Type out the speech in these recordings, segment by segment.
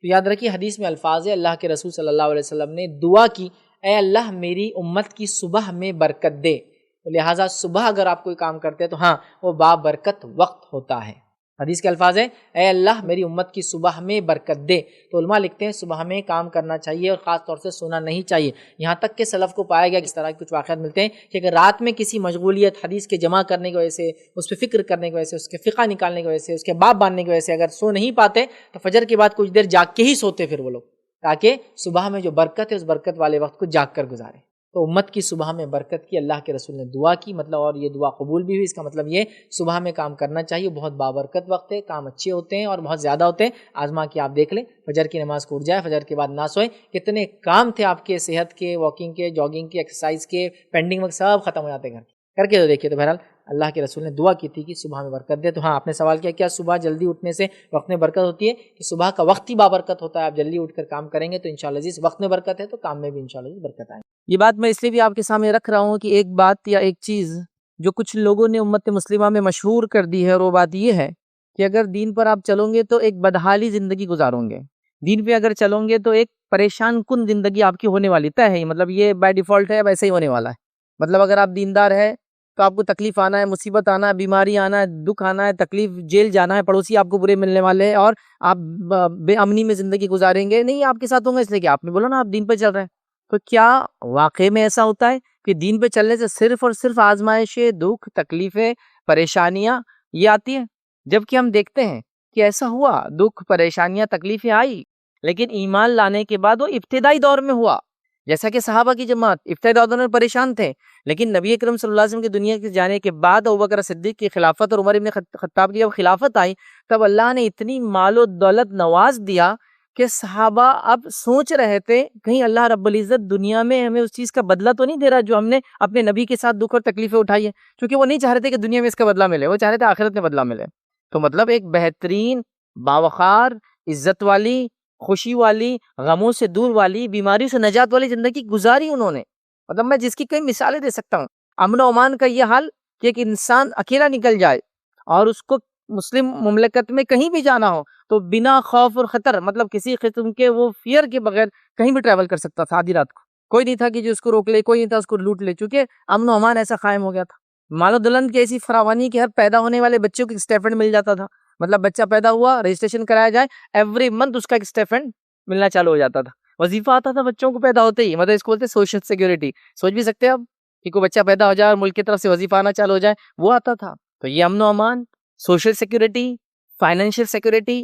تو یاد رکھیے حدیث میں الفاظ ہے، اللہ کے رسول صلی اللہ علیہ وسلم نے دعا کی، اے اللہ میری امت کی صبح میں برکت دے، تو لہٰذا صبح اگر آپ کوئی کام کرتے ہیں تو ہاں وہ بابرکت وقت ہوتا ہے۔ حدیث کے الفاظ ہیں اے اللہ میری امت کی صبح میں برکت دے، تو علماء لکھتے ہیں صبح میں کام کرنا چاہیے اور خاص طور سے سونا نہیں چاہیے۔ یہاں تک کہ سلف کو پایا گیا، کس طرح کے کچھ واقعات ملتے ہیں کہ اگر رات میں کسی مشغولیت حدیث کے جمع کرنے کی وجہ سے، اس پہ فکر کرنے کی وجہ سے، اس کے فقہ نکالنے کی وجہ سے، اس کے باب باندھنے کی وجہ سے اگر سو نہیں پاتے تو فجر کے بعد کچھ دیر جاگ کے ہی سوتے پھر وہ لوگ، تاکہ صبح میں جو برکت ہے اس برکت والے وقت کو جاگ کر گزارے۔ تو امت کی صبح میں برکت کی، اللہ کے رسول نے دعا کی، مطلب اور یہ دعا قبول بھی ہوئی۔ اس کا مطلب یہ صبح میں کام کرنا چاہیے، بہت بابرکت وقت ہے، کام اچھے ہوتے ہیں اور بہت زیادہ ہوتے ہیں۔ آزما کے آپ دیکھ لیں، فجر کی نماز کو اٹھ جائے، فجر کے بعد نہ سوئے، کتنے کام تھے آپ کے صحت کے، واکنگ کے، جاگنگ کے، ایکسرسائز کے، پینڈنگ وقت سب ختم ہو جاتے ہیں گھر کر کے۔ تو دیکھیے، تو بہرحال اللہ کے رسول نے دعا کی تھی کہ صبح میں برکت دے۔ تو ہاں، آپ نے سوال کیا صبح جلدی اٹھنے سے وقت میں برکت ہوتی ہے؟ کہ صبح کا وقت ہی بابرکت ہوتا ہے، آپ جلدی اٹھ کر کام کریں گے تو انشاءاللہ جس وقت میں برکت ہے تو کام میں بھی انشاءاللہ برکت آئے۔ یہ بات میں اس لیے بھی آپ کے سامنے رکھ رہا ہوں کہ ایک بات یا ایک چیز جو کچھ لوگوں نے امت مسلمہ میں مشہور کر دی ہے، اور وہ بات یہ ہے کہ اگر دین پر آپ چلو گے تو ایک بدحالی زندگی گزارو گے، دین پہ اگر چلو گے تو ایک پریشان کن زندگی آپ کی ہونے والی طے ہے۔ مطلب یہ بائی ڈیفالٹ ہے، ویسے ہی ہونے والا ہے۔ مطلب اگر آپ دیندار ہے تو آپ کو تکلیف آنا ہے، مصیبت آنا ہے، بیماری آنا ہے، دکھ آنا ہے، تکلیف، جیل جانا ہے، پڑوسی آپ کو برے ملنے والے ہیں، اور آپ بے امنی میں زندگی گزاریں گے، نہیں آپ کے ساتھ ہوں گا، اس لیے کہ آپ نے بولا نا آپ دین پہ چل رہے ہیں۔ تو کیا واقعی میں ایسا ہوتا ہے کہ دین پہ چلنے سے صرف اور صرف آزمائشیں، دکھ، تکلیفیں، پریشانیاں یہ آتی ہیں؟ جبکہ ہم دیکھتے ہیں کہ ایسا ہوا، دکھ، پریشانیاں، تکلیفیں آئی، لیکن ایمان لانے کے بعد وہ ابتدائی دور میں ہوا۔ جیسا کہ صحابہ کی جماعت ابتدائی دور میں پریشان تھے، لیکن نبی اکرم صلی اللہ علیہ وسلم کی دنیا کے جانے کے بعد ابوبکر صدیق کی خلافت اور عمر ابن خطاب کی جب خلافت آئی، تب اللہ نے اتنی مال و دولت نواز دیا کہ صحابہ اب سوچ رہے تھے کہیں اللہ رب العزت دنیا میں ہمیں اس چیز کا بدلہ تو نہیں دے رہا جو ہم نے اپنے نبی کے ساتھ دکھ اور تکلیفیں اٹھائی ہے، کیونکہ وہ نہیں چاہ رہے تھے کہ دنیا میں اس کا بدلہ ملے، وہ چاہ رہے تھے آخرت میں بدلہ ملے۔ تو مطلب ایک بہترین، باوقار، عزت والی، خوشی والی، غموں سے دور والی، بیماری سے نجات والی زندگی گزاری انہوں نے۔ مطلب میں جس کی کئی مثالیں دے سکتا ہوں۔ امن و امان کا یہ حال کہ ایک انسان اکیلا نکل جائے اور اس کو مسلم مملکت میں کہیں بھی جانا ہو تو بنا خوف اور خطر، مطلب کسی قسم کے وہ فیئر کے بغیر کہیں بھی ٹریول کر سکتا تھا آدھی رات کو۔ کوئی نہیں تھا کہ جو اس کو روک لے، کوئی نہیں تھا اس کو لوٹ لے، چونکہ امن و امان ایسا قائم ہو گیا تھا۔ مال و دولت کی ایسی فراوانی کہ ہر پیدا ہونے والے بچوں کو ایک اسٹیپنڈ مل جاتا تھا۔ مطلب بچہ پیدا ہوا، رجسٹریشن کرایا جائے، ایوری منتھ اس کا ایک اسٹیپنڈ ملنا چالو ہو جاتا تھا۔ وظیفہ آتا تھا بچوں کو پیدا ہوتے ہی، مطلب اس کو بولتے سوشل سیکیورٹی۔ سوچ بھی سکتے ہیں آپ کہ کوئی بچہ پیدا ہو جائے اور ملک کی طرف سے وظیفہ آنا چالو ہو جائے، وہ آتا تھا۔ تو یہ امن و امان، سوشل سیکیورٹی، فائنینشیل سیکیورٹی،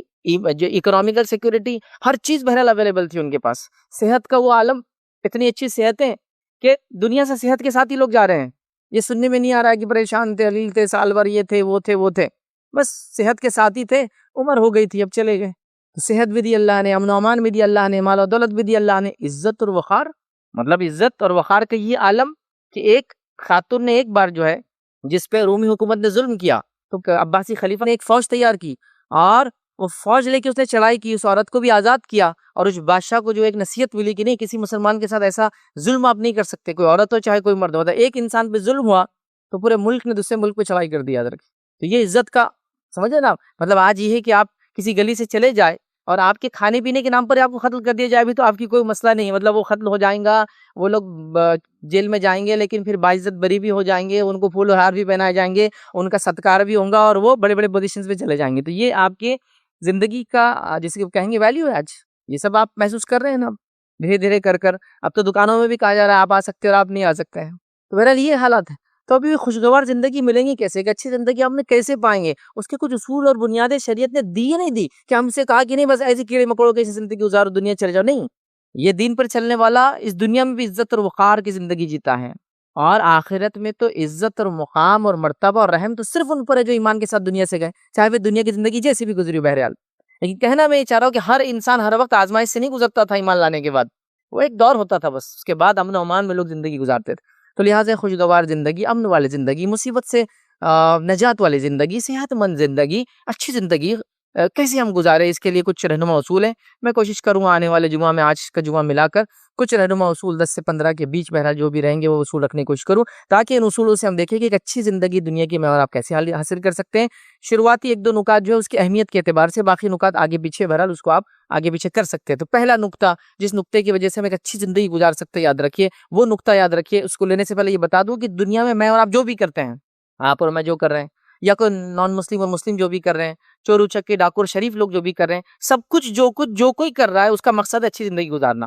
جو اکنامیکل سیکیورٹی، ہر چیز بہرحال اویلیبل تھی ان کے پاس۔ صحت کا وہ عالم، اتنی اچھی صحتیں کہ دنیا سے صحت کے ساتھ ہی لوگ جا رہے ہیں۔ یہ سننے میں نہیں آ رہا ہے کہ پریشان تھے، علیل تھے، سال بھر یہ تھے وہ تھے، بس صحت کے ساتھ ہی تھے، عمر ہو گئی تھی اب چلے گئے۔ صحت بھی دی اللہ نے، امن و امان بھی دی اللہ نے، مال و دولت بھی دی اللہ نے، عزت اور وقار، مطلب عزت اور وقار کا یہ عالم کہ ایک خاتون نے ایک بار جو ہے جس پہ رومی حکومت نے ظلم کیا تو عباسی خلیفہ نے ایک فوج تیار کی اور وہ فوج لے کے اس نے چڑھائی کی، اس عورت کو بھی آزاد کیا، اور اس بادشاہ کو جو ایک نصیحت ملی کہ نہیں کسی مسلمان کے ساتھ ایسا ظلم آپ نہیں کر سکتے، کوئی عورت ہو چاہے کوئی مرد ہو۔ ایک انسان پہ ظلم ہوا تو پورے ملک نے دوسرے ملک پہ چڑھائی کر دی، یاد رکھیں۔ تو یہ عزت کا سمجھے نا، مطلب آج یہ ہے کہ آپ کسی گلی سے چلے جائے اور آپ کے کھانے پینے کے نام پر آپ کو قتل کر دیا جائے بھی تو آپ کی کوئی مسئلہ نہیں ہے، مطلب وہ قتل ہو جائیں گا، وہ لوگ جیل میں جائیں گے لیکن پھر باعزت بری بھی ہو جائیں گے، ان کو پھول و ہار بھی پہنائے جائیں گے، ان کا صدقار بھی ہوگا اور وہ بڑے بڑے پوزیشنز پہ چلے جائیں گے۔ تو یہ آپ کے زندگی کا جس کو کہیں گے ویلیو ہے آج، یہ سب آپ محسوس کر رہے ہیں نا دھیرے دھیرے کر۔ اب تو دکانوں میں بھی کہا جا رہا ہے آپ آ سکتے ہیں اور آپ نہیں آ سکتے ہیں۔ تو بہرحال یہ حالات ہیں۔ تو ابھی خوشگوار زندگی ملیں گی کیسے، کہ اچھی زندگی ہم نے کیسے پائیں گے؟ اس کے کچھ اصول اور بنیادیں شریعت نے دی نہیں دی کہ ہم سے کہا کہ نہیں بس ایسی کیڑے مکوڑوں کی زندگی گزارو، دنیا چلے جاؤ، نہیں۔ یہ دین پر چلنے والا اس دنیا میں بھی عزت اور وقار کی زندگی جیتا ہے، اور آخرت میں تو عزت اور مقام اور مرتبہ اور رحم تو صرف ان پر ہے جو ایمان کے ساتھ دنیا سے گئے، چاہے وہ دنیا کی زندگی جیسی بھی گزری ہو بہرحال۔ لیکن کہنا میں یہ چاہ رہا ہوں کہ ہر انسان ہر وقت آزمائش سے نہیں گزرتا تھا ایمان لانے کے بعد، وہ ایک دور ہوتا تھا، بس اس کے بعد امن و امان میں لوگ زندگی گزارتے تھے۔ تو لہٰذا خوشگوار زندگی، امن والی زندگی، مصیبت سے نجات والی زندگی، صحت مند زندگی، اچھی زندگی، کیسے ہم گزارے، اس کے لیے کچھ رہنما اصول ہیں. میں کوشش کروں گا آنے والے جمعہ میں آج کا جمعہ ملا کر کچھ رہنما اصول 10 سے 15 کے بیچ بہرحال جو بھی رہیں گے وہ اصول رکھنے کی کوشش کروں، تاکہ ان اصولوں سے ہم دیکھیں کہ ایک اچھی زندگی دنیا کی میں اور آپ کیسے حاصل کر سکتے ہیں. شروعاتی 1-2 نکات جو ہے اس کی اہمیت کے اعتبار سے، باقی نکات آگے پیچھے بہرحال اس کو آپ آگے پیچھے کر سکتے ہیں. تو پہلا نقطہ جس نقطے کی وجہ سے ہم ایک اچھی زندگی گزار سکتے ہیں، یاد رکھیے وہ نقطہ یاد رکھیے. اس کو لینے سے پہلے یہ بتا دوں کہ دنیا میں میں اور آپ جو بھی کرتے ہیں، آپ اور میں جو کر رہے ہیں، یا کوئی نان مسلم اور مسلم جو بھی کر رہے ہیں، چور اچکے ڈاکو اور شریف لوگ جو بھی کر رہے ہیں، سب کچھ جو کوئی کر رہا ہے اس کا مقصد ہے اچھی زندگی گزارنا.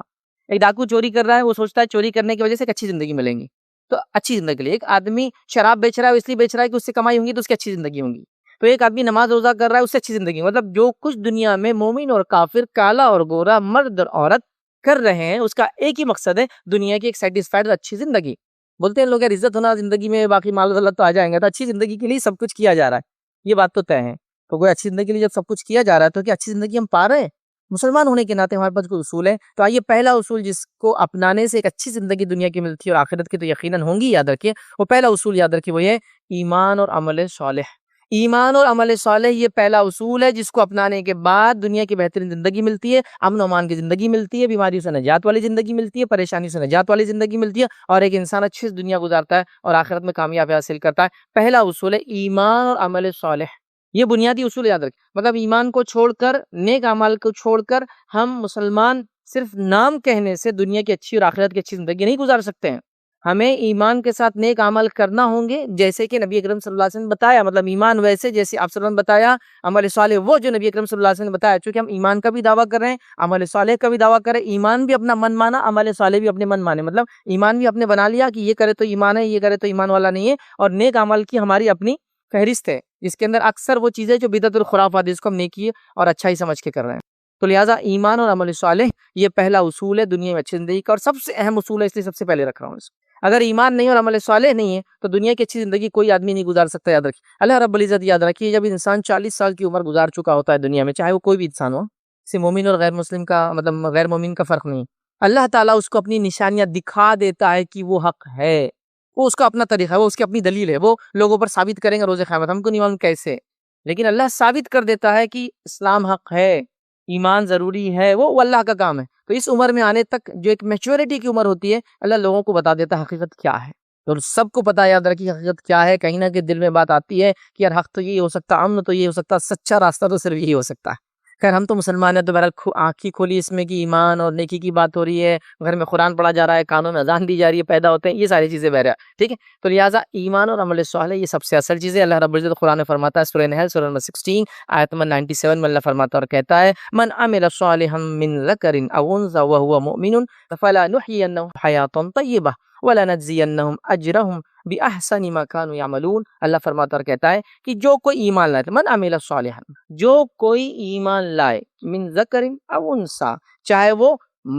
ایک ڈاکو چوری کر رہا ہے، وہ سوچتا ہے چوری کرنے کی وجہ سے ایک اچھی زندگی ملیں گی، تو اچھی زندگی کے لیے. ایک آدمی شراب بیچ رہا ہے، اس لیے بیچ رہا ہے کہ اس سے کمائی ہوں گی تو اس کی اچھی زندگی ہوں گی. تو ایک آدمی نماز روزہ کر رہا ہے، اس سے اچھی زندگی. مطلب جو کچھ دنیا میں مومن اور کافر، کالا اور گورا، مرد اور عورت کر رہے ہیں، اس کا ایک ہی مقصد ہے، دنیا کی ایک سیٹسفائیڈ اور اچھی زندگی. بولتے ہیں لوگ یار عزت ہونا زندگی میں، باقی مال و دولت تو آ جائیں گے. تو اچھی زندگی کے لیے سب کچھ کیا جا رہا ہے، یہ بات تو طے ہے. تو کوئی اچھی زندگی کے لیے جب سب کچھ کیا جا رہا ہے تو کیا اچھی زندگی ہم پا رہے ہیں؟ مسلمان ہونے کے ناطے ہمارے پاس کوئی اصول ہے. تو آئیے پہلا اصول جس کو اپنانے سے ایک اچھی زندگی دنیا کی ملتی ہے اور آخرت کی تو یقیناً ہوں گی، یاد رکھیے. وہ پہلا اصول یاد رکھیے، وہ یہ ایمان اور عمل صالح. ایمان اور عمل صالح یہ پہلا اصول ہے جس کو اپنانے کے بعد دنیا کی بہترین زندگی ملتی ہے، امن و امان کی زندگی ملتی ہے، بیماریوں سے نجات والی زندگی ملتی ہے، پریشانی سے نجات والی زندگی ملتی ہے، اور ایک انسان اچھی دنیا گزارتا ہے اور آخرت میں کامیابی حاصل کرتا ہے. پہلا اصول ہے ایمان اور عمل صالح. یہ بنیادی اصول یاد رکھیں. مطلب ایمان کو چھوڑ کر، نیک اعمال کو چھوڑ کر ہم مسلمان صرف نام کہنے سے دنیا کی اچھی اور آخرت کی اچھی زندگی نہیں گزار سکتے ہیں. ہمیں ایمان کے ساتھ نیک اعمال کرنا ہوں گے، جیسے کہ نبی اکرم صلی اللہ علیہ وسلم نے بتایا. مطلب ایمان ویسے جیسے آپ صلی اللہ علیہ وسلم بتایا، عمل صالح وہ جو نبی اکرم صلی اللہ علیہ وسلم نے بتایا. چونکہ ہم ایمان کا بھی دعویٰ کر رہے ہیں، عمل صالح کا بھی دعویٰ کر رہے ہیں. ایمان بھی اپنا من مانا، عمل صالح بھی اپنے من مانے. مطلب ایمان بھی اپنے بنا لیا کہ یہ کرے تو ایمان ہے، یہ کرے تو ایمان والا نہیں ہے. اور نیک اعمال کی ہماری اپنی فہرست ہے، جس کے اندر اکثر وہ چیزیں جو بدعت اور خرافات، جس کو ہم نیکی اور اچھائی سمجھ کے کر رہے ہیں. تو لہٰذا ایمان اور عمل صالح یہ پہلا اصول ہے دنیا میں اچھی زندگی کا، اور سب سے اہم اصول ہے، اس لیے سب سے پہلے رکھ رہا ہوں اس کو. اگر ایمان نہیں اور عمل صالح نہیں ہے تو دنیا کی اچھی زندگی کوئی آدمی نہیں گزار سکتا. یاد رکھیے اللہ رب العزت، یاد رکھیے جب انسان 40 سال کی عمر گزار چکا ہوتا ہے دنیا میں، چاہے وہ کوئی بھی انسان ہو، اسے مومن اور غیر مسلم کا مطلب غیر مومن کا فرق نہیں، اللہ تعالیٰ اس کو اپنی نشانیاں دکھا دیتا ہے کہ وہ حق ہے. وہ اس کا اپنا طریقہ ہے، وہ اس کی اپنی دلیل ہے، وہ لوگوں پر ثابت کریں گے روز قیامت. ہم کو نہیں معلوم کیسے، لیکن اللہ ثابت کر دیتا ہے کہ اسلام حق ہے، ایمان ضروری ہے، وہ اللہ کا کام ہے. تو اس عمر میں آنے تک جو ایک میچورٹی کی عمر ہوتی ہے، اللہ لوگوں کو بتا دیتا ہے حقیقت کیا ہے. اور سب کو پتا، یاد رکھیے حقیقت کیا ہے. کہیں نہ کہ دل میں بات آتی ہے کہ یار حق تو یہ ہو سکتا، امن تو یہ ہو سکتا، سچا راستہ تو صرف یہی ہو سکتا ہے. خیر ہم تو مسلمان ہیں، تو بہرحال آنکھیں کھولی اس میں کہ ایمان اور نیکی کی بات ہو رہی ہے، گھر میں قرآن پڑھا جا رہا ہے، کانوں میں اذان دی جا رہی ہے، پیدا ہوتے ہیں، یہ ساری چیزیں بہرحال ٹھیک ہے. تو لہٰذا ایمان اور عمل صالح یہ سب سے اصل چیز ہے. اللہ رب العزت قرآن میں فرماتا ہے، سورہ نحل سورہ نمبر 16 آیت نمبر 97 میں اللہ فرماتا اور کہتا ہے، من عمل صالحا من ذکر او انثى وهو مؤمن فلنحيينه حیاة طیبہ وَلَنَجْزِيَنَّهُمْ أَجْرَهُمْ بِأَحْسَنِ مَا كَانُوا يَعْمَلُونَ. اللہ فرماتا اور کہتا ہے کہ جو کوئی ایمان لائے، من عمل صالحا، جو کوئی ایمان لائے، من ذکر او انثى، چاہے وہ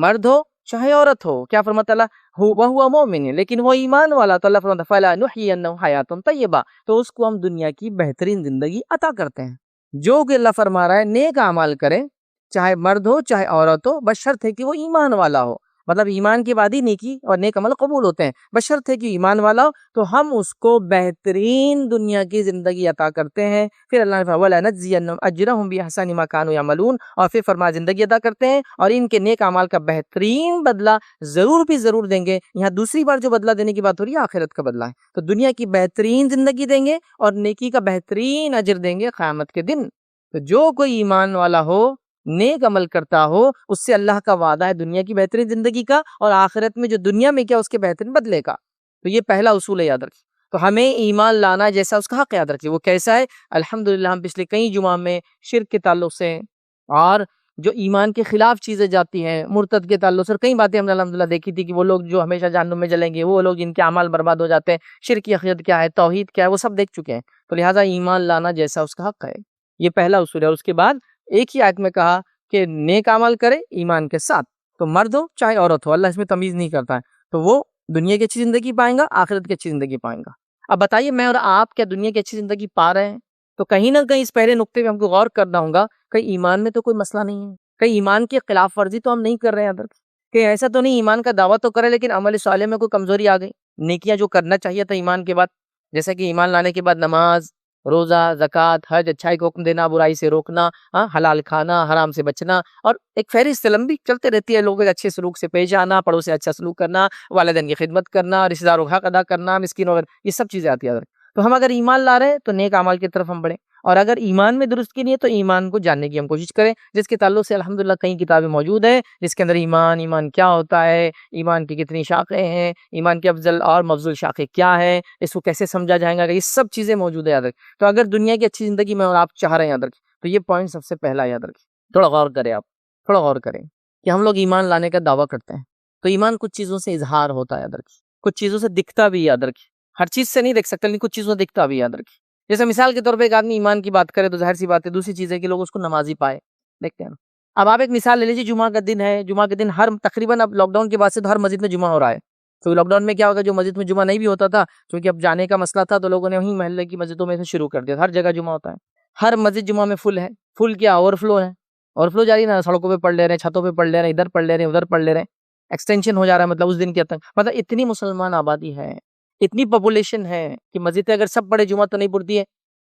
مرد ہو چاہے عورت ہو. کیا فرماتا اللہ؟ وَهُوَ مُؤْمِنٌ، لیکن وہ ایمان والا. تو اللہ فرماتا فَلَنُحْيِيَنَّهُ حَيَاةً طَيِّبَةً، تو اس کو ہم دنیا کی بہترین زندگی عطا کرتے ہیں. جو کہ اللہ فرما رہا ہے نیک اعمال کرے، چاہے مرد ہو چاہے عورت ہو، بشرط ہے کہ وہ ایمان والا ہو. مطلب ایمان کے بعد ہی نیکی اور نیک عمل قبول ہوتے ہیں، بشرط ہے کہ ایمان والا ہو. تو ہم اس کو بہترین دنیا کی زندگی عطا کرتے ہیں. پھر اللہ نے فرمایا وَلَنَجْزِيَنَّهُمْ أَجْرَهُمْ بِأَحْسَنِ مَا كَانُوا يَعْمَلُونَ، اور پھر فرمایا زندگی عطا کرتے ہیں اور ان کے نیک اعمال کا بہترین بدلہ ضرور بھی ضرور دیں گے. یہاں دوسری بار جو بدلہ دینے کی بات ہو رہی ہے آخرت کا بدلہ ہے. تو دنیا کی بہترین زندگی دیں گے اور نیکی کا بہترین اجر دیں گے قیامت کے دن. تو جو کوئی ایمان والا ہو، نیک عمل کرتا ہو، اس سے اللہ کا وعدہ ہے دنیا کی بہترین زندگی کا، اور آخرت میں جو دنیا میں کیا اس کے بہترین بدلے کا. تو یہ پہلا اصول ہے، یاد رکھیے. تو ہمیں ایمان لانا جیسا اس کا حق یاد رکھیے. وہ کیسا ہے؟ الحمدللہ ہم پچھلے کئی جمعہ میں شرک کے تعلق سے اور جو ایمان کے خلاف چیزیں جاتی ہیں، مرتد کے تعلق سے کئی باتیں ہم نے الحمدللہ دیکھی تھی کہ وہ لوگ جو ہمیشہ جہنم میں جلیں گے، وہ لوگ جن کے اعمال برباد ہو جاتے ہیں، شرک کی حقیقت کیا ہے، توحید کیا ہے، وہ سب دیکھ چکے ہیں. تو لہٰذا ایمان لانا جیسا اس کا حق ہے، یہ پہلا اصول ہے. اس کے بعد ایک ہی آیت میں کہا کہ نیک عمل کرے ایمان کے ساتھ، تو مرد ہو چاہے عورت ہو، اللہ اس میں تمیز نہیں کرتا ہے. تو وہ دنیا کی اچھی زندگی پائیں گا، آخرت کی اچھی زندگی پائیں گا. اب بتائیے میں اور آپ کیا دنیا کی اچھی زندگی پا رہے ہیں؟ تو کہیں نہ کہیں اس پہلے نقطے پہ ہم کو غور کرنا ہوگا. کہیں ایمان میں تو کوئی مسئلہ نہیں ہے، کہیں ایمان کی خلاف ورزی تو ہم نہیں کر رہے ہیں، کہ ایسا تو نہیں ایمان کا دعویٰ تو کرے لیکن عمل صالح میں کوئی کمزوری آ گئی، نیکیاں جو کرنا چاہیے تھا ایمان کے بعد، جیسے کہ ایمان لانے کے بعد نماز، روزہ، زکوٰۃ، حج، اچھائی کو حکم دینا، برائی سے روکنا، حلال کھانا، حرام سے بچنا، اور ایک فہرست لمبی چلتے رہتی ہے، لوگوں کے اچھے سلوک سے پیش آنا، پڑوس سے اچھا سلوک کرنا، والدین کی خدمت کرنا، رشتہ داروں کا حق ادا کرنا، مسکین وغیرہ، یہ سب چیزیں آتی ہیں. تو ہم اگر ایمان لا رہے ہیں تو نیک اعمال کی طرف ہم بڑھیں، اور اگر ایمان میں درست کی نہیں ہے تو ایمان کو جاننے کی ہم کوشش کریں، جس کے تعلق سے الحمدللہ کئی کتابیں موجود ہیں جس کے اندر ایمان کیا ہوتا ہے، ایمان کی کتنی شاخیں ہیں، ایمان کی افضل اور مفضل شاخیں کیا ہیں، اس کو کیسے سمجھا جائے گا، یہ سب چیزیں موجود ہیں. یاد رکھیں. تو اگر دنیا کی اچھی زندگی میں اور آپ چاہ رہے ہیں یاد رکھیں تو یہ پوائنٹ سب سے پہلا یاد رکھیں. تھوڑا غور کریں، آپ تھوڑا غور کریں کہ ہم لوگ ایمان لانے کا دعویٰ کرتے ہیں تو ایمان کچھ چیزوں سے اظہار ہوتا ہے. یاد رکھیں کچھ چیزوں سے دکھتا بھی. یاد رکھیں ہر چیز سے نہیں دیکھ سکتے لیکن کچھ چیزوں سے دکھتا بھی. یاد رکھیں جیسے مثال کے طور پہ ایک آدمی ایمان کی بات کرے تو ظاہر سی بات ہے دوسری چیز ہے کہ لوگ اس کو نمازی پائے. دیکھتے ہیں نا. اب آپ ایک مثال لے لیجیے، جمعہ کا دن ہے، جمعہ کے دن ہر تقریباً اب لاک ڈاؤن کے بعد سے تو ہر مسجد میں جمعہ ہو رہا ہے. تو لاک ڈاؤن میں کیا ہوگا، جو مسجد میں جمعہ نہیں بھی ہوتا تھا کیونکہ اب جانے کا مسئلہ تھا تو لوگوں نے وہیں محلے کی مسجدوں میں سے شروع کر دیا. ہر جگہ جمعہ ہوتا ہے، ہر مسجد جمعہ میں فل ہے. فل کیا، اوور فلو ہے. اوور فلو جاری نا، سڑکوں پہ پڑھ لے رہے ہیں، چھتوں پہ پڑھ لے رہے ہیں، ادھر پڑھ لے رہے ہیں، ادھر پڑھ لے رہے ہیں. ایکسٹینشن ہو جا رہا ہے، مطلب اس دن کے تک مطلب اتنی مسلمان آبادی ہے، اتنی پاپولیشن ہے کہ مسجد اگر سب پڑھے جمعہ تو نہیں پڑتی ہے.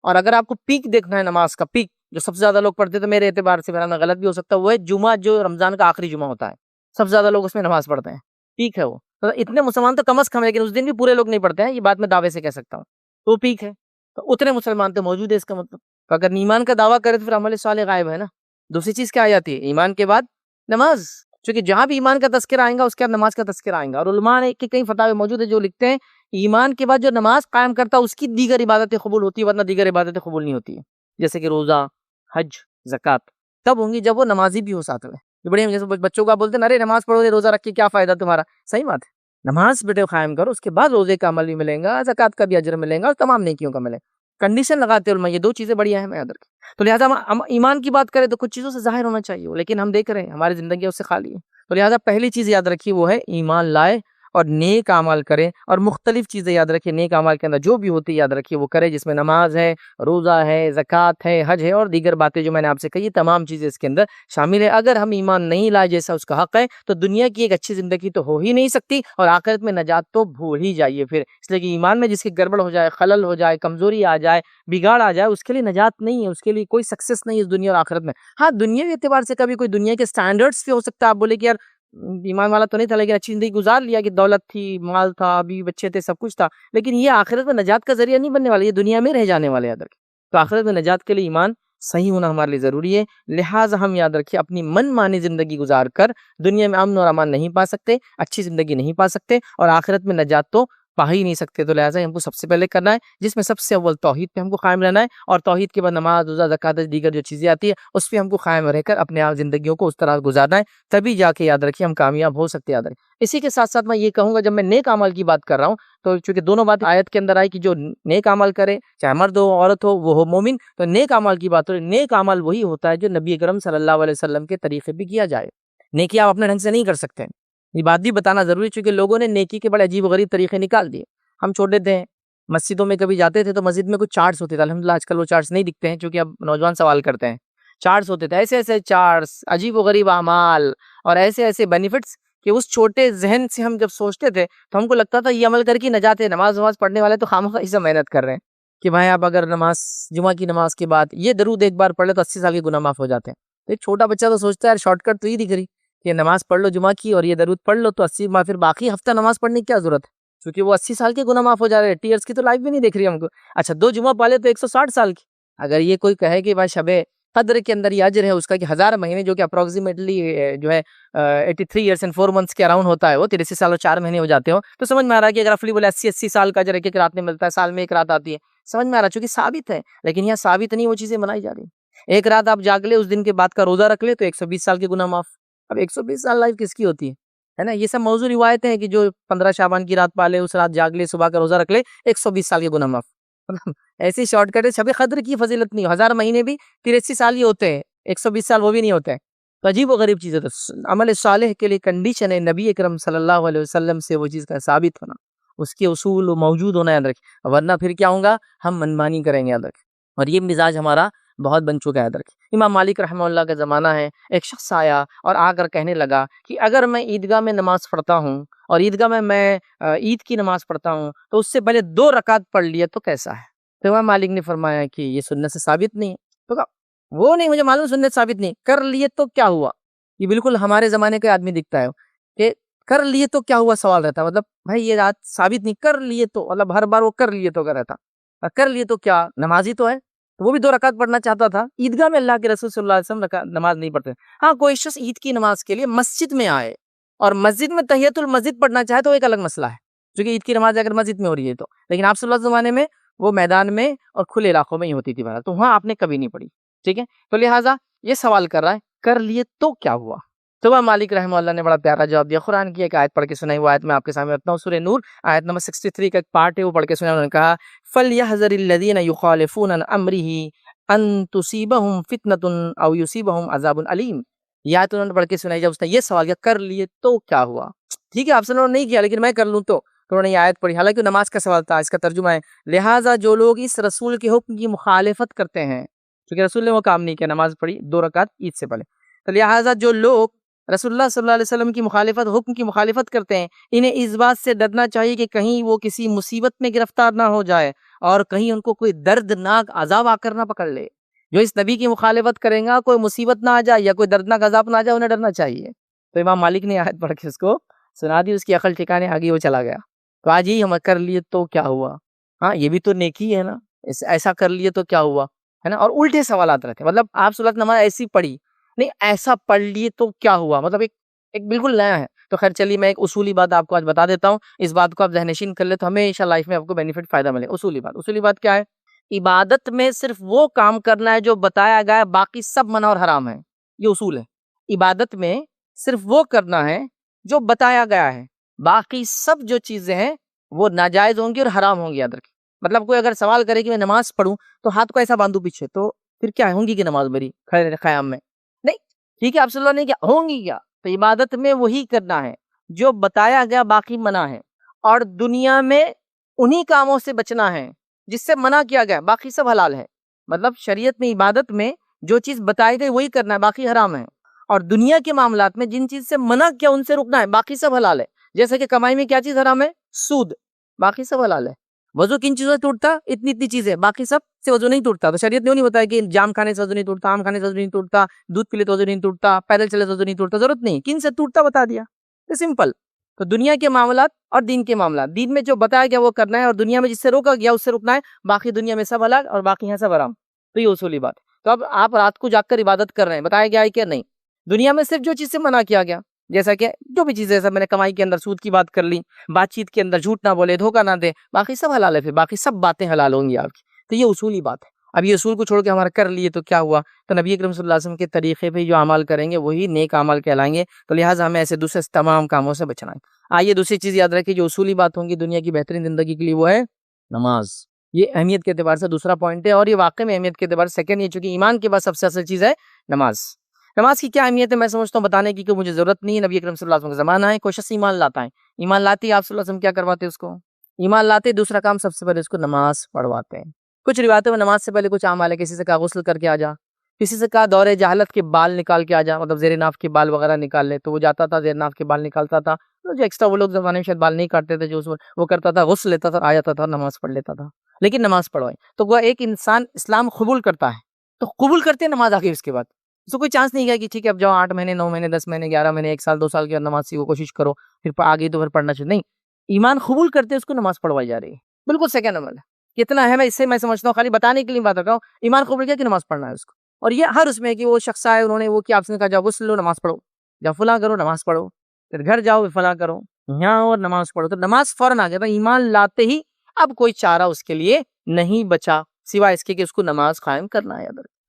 اور اگر آپ کو پیک دیکھنا ہے نماز کا، پیک جو سب سے زیادہ لوگ پڑھتے تو میرے اعتبار سے میرا غلط بھی ہو سکتا ہے، وہ ہے جمعہ جو رمضان کا آخری جمعہ ہوتا ہے. سب سے زیادہ لوگ اس میں نماز پڑھتے ہیں، پیک ہے وہ. تو اتنے مسلمان تو کم از کم ہے، لیکن اس دن بھی پورے لوگ نہیں پڑھتے ہیں، یہ بات میں دعوے سے کہہ سکتا ہوں. تو وہ پیک ہے، تو اتنے مسلمان تو موجود ہے. اس کا مطلب تو اگر ایمان کا دعویٰ کرے تو پھر عمل صالح غائب ہے نا. دوسری چیز کیا آ جاتی ہے ایمان کے بعد؟ نماز. چونکہ جہاں بھی ایمان کا تذکرہ آئے گا اس کے بعد نماز کا تذکرہ آئے گا. اور علماء نے کہ کئی فتاوی موجود ہے جو لکھتے ہیں ایمان کے بعد جو نماز قائم کرتا ہے اس کی دیگر عبادتیں قبول ہوتی ہے، ورنہ دیگر عبادتیں قبول نہیں ہوتی ہیں. جیسے کہ روزہ، حج، زکوٰۃ تب ہوں گی جب وہ نمازی بھی ہو ساتھ میں. بڑے جیسے بچوں کا بولتے ہیں ارے نماز پڑھو گے، روزہ رکھ کے کیا فائدہ تمہارا. صحیح بات ہے، نماز بیٹے قائم کرو، اس کے بعد روزے کا عمل بھی ملے گا، زکوٰۃ کا بھی اجر ملے گا، اور تمام نیکیوں کا ملے گا. کنڈیشن لگاتے علماء، یہ دو چیزیں بڑی اہم ہیں. یاد رکھیں. تو لہٰذا ہم ایمان کی بات کریں تو کچھ چیزوں سے ظاہر ہونا چاہیے وہ، لیکن ہم دیکھ رہے ہیں ہماری زندگی اس سے خالی ہے. تو لہٰذا پہلی چیز یاد رکھیے وہ ہے ایمان لائے اور نیک اعمال کریں. اور مختلف چیزیں یاد رکھیے نیک اعمال کے اندر جو بھی ہوتی ہے یاد رکھیے وہ کرے، جس میں نماز ہے، روزہ ہے، زکوٰۃ ہے، حج ہے، اور دیگر باتیں جو میں نے آپ سے کہی تمام چیزیں اس کے اندر شامل ہے. اگر ہم ایمان نہیں لائے جیسا اس کا حق ہے تو دنیا کی ایک اچھی زندگی تو ہو ہی نہیں سکتی، اور آخرت میں نجات تو بھول ہی جائیے پھر. اس لیے کہ ایمان میں جس کی گڑبڑ ہو جائے، خلل ہو جائے، کمزوری آ جائے، بگاڑ آ جائے، اس کے لیے نجات نہیں ہے، اس کے لیے کوئی سکسیس نہیں ہے اس دنیا اور آخرت میں. ہاں دنیاوی اعتبار سے کبھی کوئی دنیا کے سٹینڈرڈز پہ ہو سکتا ہے، آپ بولے کہ یار ایمان والا تو نہیں تھا لیکن اچھی زندگی گزار لیا، کہ دولت تھی، مال تھا، بھی بچے تھے، سب کچھ تھا، لیکن یہ آخرت میں نجات کا ذریعہ نہیں بننے والا، یہ دنیا میں رہ جانے والے. یاد رکھیں تو آخرت میں نجات کے لیے ایمان صحیح ہونا ہمارے لیے ضروری ہے. لہٰذا ہم یاد رکھیں اپنی من مانی زندگی گزار کر دنیا میں امن اور امان نہیں پا سکتے، اچھی زندگی نہیں پا سکتے، اور آخرت میں نجات تو پا ہی نہیں سکتے. تو لہٰذا ہم کو سب سے پہلے کرنا ہے جس میں سب سے اول توحید پہ ہم کو قائم رہنا ہے، اور توحید کے بعد نماز، روزہ، زکوٰۃ، دیگر جو چیزیں آتی ہے اس پہ ہم کو قائم رہ کر اپنے آپ زندگیوں کو اس طرح گزارنا ہے، تبھی جا کے یاد رکھیے ہم کامیاب ہو سکتے. یاد رکھیں اسی کے ساتھ ساتھ میں یہ کہوں گا جب میں نیک عمل کی بات کر رہا ہوں تو چونکہ دونوں باتیں آیت کے اندر آئی کہ جو نیک عمل کرے چاہے مرد ہو عورت ہو وہ ہو مومن، تو نیک عمل کی بات ہو. نیک عمل وہی ہوتا ہے جو نبی اکرم صلی اللہ علیہ وسلم کے طریقے بھی کیا جائے. نیکی آپ اپنے ڈھنگ سے نہیں کر سکتے، یہ بات بھی بتانا ضروری، چونکہ لوگوں نے نیکی کے بڑے عجیب و غریب طریقے نکال دیے. ہم چھوٹے تھے مسجدوں میں کبھی جاتے تھے تو مسجد میں کچھ چارٹس ہوتے تھے، الحمدللہ آج کل وہ چارٹس نہیں دکھتے ہیں چونکہ اب نوجوان سوال کرتے ہیں. چارٹس ہوتے تھے، ایسے ایسے چارٹس، عجیب و غریب اعمال اور ایسے ایسے بینیفٹس کہ اس چھوٹے ذہن سے ہم جب سوچتے تھے تو ہم کو لگتا تھا یہ عمل کر کے نجات ہے. نماز پڑھنے والے تو خامخواہ سے محنت کر رہے ہیں کہ بھائی آپ اگر جمعہ کی نماز کے بعد یہ درود ایک بار پڑھ لے تو 80 سال کے گناہ معاف ہو جاتے ہیں. تو ایک چھوٹا بچہ تو سوچتا ہے یار شارٹ کٹ تو یہ دکھ رہی کہ نماز پڑھ لو جمعہ کی اور یہ درود پڑھ لو تو 80 پھر باقی ہفتہ نماز پڑھنے کی کیا ضرورت ہے، کیونکہ وہ 80 سال کے گناہ معاف ہو جا رہے ہیں. ٹیئرس کی تو لائف بھی نہیں دیکھ رہی ہم کو. اچھا 2 جمعہ پالے تو 160 سال کی. اگر یہ کوئی کہے کہ بھائی شب قدر کے اندر یہ اجر ہے اس کا کہ 1000 مہینے جو کہ اپروکسیمیٹلی جو ہے 83 ایئرس اینڈ 4 منتھس کے اراؤنڈ ہوتا ہے، وہ 83 سال اور 4 مہینے ہو جاتے ہو، تو سمجھ میں آ رہا ہے کہ اگر رفلی بولے 80 سال کا اجر ایک رات میں ملتا ہے، سال میں ایک رات آتی ہے، سمجھ میں آ رہا ہے چونکہ ثابت ہے. لیکن یہاں ثابت نہیں، وہ چیزیں منائی جا رہی ہیں. ایک رات آپ جاگ لے، اس دن کے بعد کا روزہ رکھ لے تو 120 سال کے گناہ معاف. اب 120 سال لائف کس کی ہوتی ہے نا. یہ سب موضوع روایتیں ہیں کہ جو 15 شعبان کی رات پالے، اس رات جاگ لے، صبح کا روزہ رکھ لے، 120 سال کے گناہ معاف. ایسی شارٹ کٹ ہے. شب قدر کی فضیلت نہیں، 1000 مہینے بھی 83 سال ہی ہوتے ہیں، 120 سال وہ بھی نہیں ہوتے ہیں. تو عجیب و غریب چیز ہے. تو عمل صالح کے لیے کنڈیشن ہے نبی اکرم صلی اللہ علیہ وسلم سے وہ چیز کا ثابت ہونا، اس کے اصول موجود ہونا. یاد رکھیں ورنہ پھر کیا ہوگا، ہم منمانی کریں گے. یاد رکھیں اور یہ مزاج ہمارا بہت بن چکا ہے. یاد رکھیں امام مالک رحمہ اللہ کا زمانہ ہے، ایک شخص آیا اور آ کر کہنے لگا کہ اگر میں عیدگاہ میں نماز پڑھتا ہوں اور عیدگاہ میں عید کی نماز پڑھتا ہوں تو اس سے پہلے 2 رکعت پڑھ لیے تو کیسا ہے. تو امام مالک نے فرمایا کہ یہ سنت سے ثابت نہیں ہے. تو کہا وہ نہیں مجھے معلوم سنت ثابت نہیں, کر لیے تو کیا ہوا. یہ بالکل ہمارے زمانے کا آدمی دکھتا ہے کہ کر لیے تو کیا ہوا سوال رہتا ہے, مطلب بھائی یہ بات ثابت نہیں, کر لیے تو مطلب ہر بار وہ کر لیے تو کر رہتا, کر لیے تو کیا نمازی تو ہے. تو وہ بھی 2 رکعت پڑھنا چاہتا تھا. عیدگاہ میں اللہ کے رسول صلی اللہ علیہ وسلم نماز نہیں پڑھتے. ہاں کوئی شخص عید کی نماز کے لیے مسجد میں آئے اور مسجد میں تحیۃ المسجد پڑھنا چاہے تو ایک الگ مسئلہ ہے, کیونکہ عید کی نماز اگر مسجد میں ہو رہی ہے تو. لیکن آپ صلی اللہ علیہ وسلم زمانے میں وہ میدان میں اور کھلے علاقوں میں ہی ہوتی تھی بہرحال, تو وہاں آپ نے کبھی نہیں پڑھی. ٹھیک ہے, تو لہٰذا یہ سوال کر رہا ہے کر لیے تو کیا ہوا. تو امام مالک رحمہ اللہ نے بڑا پیارا جواب دیا. قرآن کی ایک آیت پڑھ کے سنائی, وہ آیت میں آپ کے سامنے رکھتا ہوں, سورہ نور آیت نمبر 63 کا ایک پارٹ ہے, وہ پڑھ کے سنا. انہوں نے کہا فَلْيَحْذَرِ الَّذِينَ يُخَالِفُونَ عَنْ أَمْرِهِ أَن تُصِيبَهُمْ فِتْنَةٌ أَوْ يُصِيبَهُمْ عَذَابٌ أَلِيمٌ. یہ آیت انہوں نے پڑھ کے سنائی جب اس نے یہ سوال کیا کر لیے تو کیا ہوا. ٹھیک ہے, آپ سے نہیں کیا لیکن میں کر لوں تو انہوں نے یہ آیت پڑھی. حالانکہ نماز کا سوال تھا, اس کا ترجمہ ہے لہٰذا جو لوگ اس رسول کے حکم کی مخالفت کرتے ہیں, کیونکہ رسول نے وہ کام نہیں کیا, نماز پڑھی 2 رکعت عید سے پہلے, تو لہٰذا جو لوگ رسول اللہ صلی اللہ علیہ وسلم کی مخالفت, حکم کی مخالفت کرتے ہیں, انہیں اس بات سے ڈرنا چاہیے کہ کہیں وہ کسی مصیبت میں گرفتار نہ ہو جائے اور کہیں ان کو کوئی دردناک عذاب آ کر نہ پکڑ لے. جو اس نبی کی مخالفت کریں گا کوئی مصیبت نہ آ جائے یا کوئی دردناک عذاب نہ آ جائے, انہیں ڈرنا چاہیے. تو امام مالک نے آیت پڑھ کے اس کو سنا دی, اس کی عقل ٹھکانے آ گئی, وہ چلا گیا. تو آج یہی ہم کر لیے تو کیا ہوا. ہاں یہ بھی تو نیکی ہے نا, ایسا کر لیے تو کیا ہوا ہے نا. اور الٹے سوالات رہتے ہیں, مطلب آپ صلی اللہ علیہ وسلم نماز ایسی پڑھی نہیں, ایسا پڑھ لیے تو کیا ہوا, مطلب ایک بالکل نیا ہے. تو خیر چلیے میں ایک اصولی بات آپ کو آج بتا دیتا ہوں, اس بات کو آپ ذہن نشین کر لیں تو ہمیشہ لائف میں آپ کو بینیفٹ فائدہ ملے. اصولی بات کیا ہے, عبادت میں صرف وہ کام کرنا ہے جو بتایا گیا ہے, باقی سب منع اور حرام ہے. یہ اصول ہے. عبادت میں صرف وہ کرنا ہے جو بتایا گیا ہے, باقی سب جو چیزیں ہیں وہ ناجائز ہوں گی اور حرام ہوں گی. یاد رکھیں, مطلب کوئی اگر سوال کرے کہ میں نماز پڑھوں تو ہاتھ کو ایسا باندھوں پیچھے, تو پھر کیا ہوں گی کہ نماز میری قیام میں نہیں. ٹھیک ہے, آپ صلی اللہ نے کیا ہوں گی کیا. تو عبادت میں وہی کرنا ہے جو بتایا گیا, باقی منع ہے. اور دنیا میں انہی کاموں سے بچنا ہے جس سے منع کیا گیا, باقی سب حلال ہے. مطلب شریعت میں عبادت میں جو چیز بتائی گئی وہی کرنا ہے, باقی حرام ہے. اور دنیا کے معاملات میں جن چیز سے منع کیا ان سے رکنا ہے, باقی سب حلال ہے. جیسے کہ کمائی میں کیا چیز حرام ہے, سود, باقی سب حلال ہے. وضو کن چیزوں سے ٹوٹتا, اتنی چیزیں, باقی سب سے وضو نہیں ٹوٹتا. تو شریعت نے نہیں بتایا کہ جام کھانے سے وضو نہیں ٹوٹتا, آم کھانے سے وضو نہیں ٹوٹتا, دودھ پی لے تو وضو نہیں ٹوٹتا, پیدل چلے تو وضو نہیں ٹوٹتا. ضرورت نہیں, کن سے ٹوٹتا بتا دیا, تو سمپل. تو دنیا کے معاملات اور دین کے معاملات, دین میں جو بتایا گیا وہ کرنا ہے, اور دنیا میں جس سے روکا گیا اس سے رکنا ہے, باقی دنیا میں سب حلال اور باقی ہیں سب حرام. تو یہ اصولی بات ہے. تو اب آپ رات کو جاگ کر عبادت کر رہے ہیں, بتایا گیا ہے کہ نہیں. دنیا میں صرف جو چیز سے منع کیا گیا, جیسا کہ جو بھی چیزیں, میں نے کمائی کے اندر سود کی بات کر لی, بات چیت کے اندر جھوٹ نہ بولے, دھوکہ نہ دے, باقی سب حلال ہے, پھر باقی سب باتیں حلال ہوں گی آپ کی. تو یہ اصولی بات ہے. اب یہ اصول کو چھوڑ کے ہمارا کر لیے تو کیا ہوا, تو نبی اکرم صلی اللہ علیہ وسلم کے طریقے پہ جو عمل کریں گے وہی نیک عمل کہلائیں گے. تو لہٰذا ہمیں ایسے دوسرے تمام کاموں سے بچنا ہے. آئیے دوسری چیز یاد رکھیے جو اصولی بات ہوں گی دنیا کی بہترین زندگی کے لیے, وہ ہے نماز. یہ اہمیت کے اعتبار سے دوسرا پوائنٹ ہے, اور یہ واقعی میں اہمیت کے اعتبار سے سیکنڈ ہے, چونکہ ایمان کے بعد سب سے اصل چیز ہے نماز. نماز کی کیا اہمیت ہے میں سمجھتا ہوں بتانے کی کہ مجھے ضرورت نہیں ہے. نبی اکرم صلی اللہ علیہ وسلم کا زمانہ ہے, کوئی شخص ایمان لاتا ہے, ایمان لاتے ہی آپ صلی اللہ علیہ وسلم کیا کرواتے ہیں اس کو, ایمان لاتے دوسرا کام سب سے پہلے اس کو نماز پڑھواتے ہیں. کچھ روایتوں میں نماز سے پہلے کچھ اعمال ہے, کسی سے کہا غسل کر کے آ جا, کسی سے کہا دورے جہالت کے بال نکال کے آ جا, مطلب زیر ناف کے بال وغیرہ نکال لے, تو وہ جاتا تھا زیر ناف کے بال نکالتا تھا. جو ایکسٹرا وہ لوگ زمانے میں شاید بال نہیں کاٹتے تھے, جو وہ کرتا تھا غسل لیتا تھا, آ جاتا تھا, نماز پڑھ لیتا تھا. لیکن نماز پڑھوائے تو وہ ایک انسان اسلام قبول کرتا ہے, تو قبول کرتے نماز آگے, اس کے بعد اس کو کوئی چانس نہیں گیا کہ ٹھیک ہے اب جاؤ 8 مہینے 9 مہینے 10 مہینے 11 مہینے 1 سال 2 سال کے بعد نماز سیکھو, کوشش کرو, پھر آگے تو پھر پڑھنا چاہیے. نہیں, ایمان قبول کرتے اس کو نماز پڑھوائی جا رہی ہے. بالکل سیکنڈ عمل ہے. کتنا ہے, میں اس سے میں سمجھتا ہوں خالی بتانے کے لیے بات کر رہا ہوں. ایمان قبول کیا کہ نماز پڑھنا ہے اس کو, اور یہ ہر اس میں کہ وہ شخص آئے, انہوں نے وہ کیا, آپ نے کہا جاؤ غسل لو, نماز پڑھو, جاؤ فلاں کرو, نماز پڑھو, پھر گھر جاؤ فلاں کرو, یہاں اور نماز پڑھو, تو نماز فوراً آ گیا. ایمان لاتے ہی اب کوئی چارہ اس کے لیے نہیں بچا سوائے اس کے کہ اس کو نماز قائم کرنا ہے.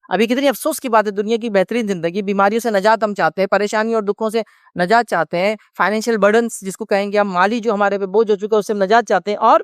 ابھی کتنی افسوس کی بات ہے, دنیا کی بہترین زندگی, بیماریوں سے نجات ہم چاہتے ہیں, پریشانیوں اور دکھوں سے نجات چاہتے ہیں, فائنینشیل برڈنس جس کو کہیں گے ہم, مالی جو ہمارے پہ بوجھ ہو چکا ہے اس سے نجات چاہتے ہیں, اور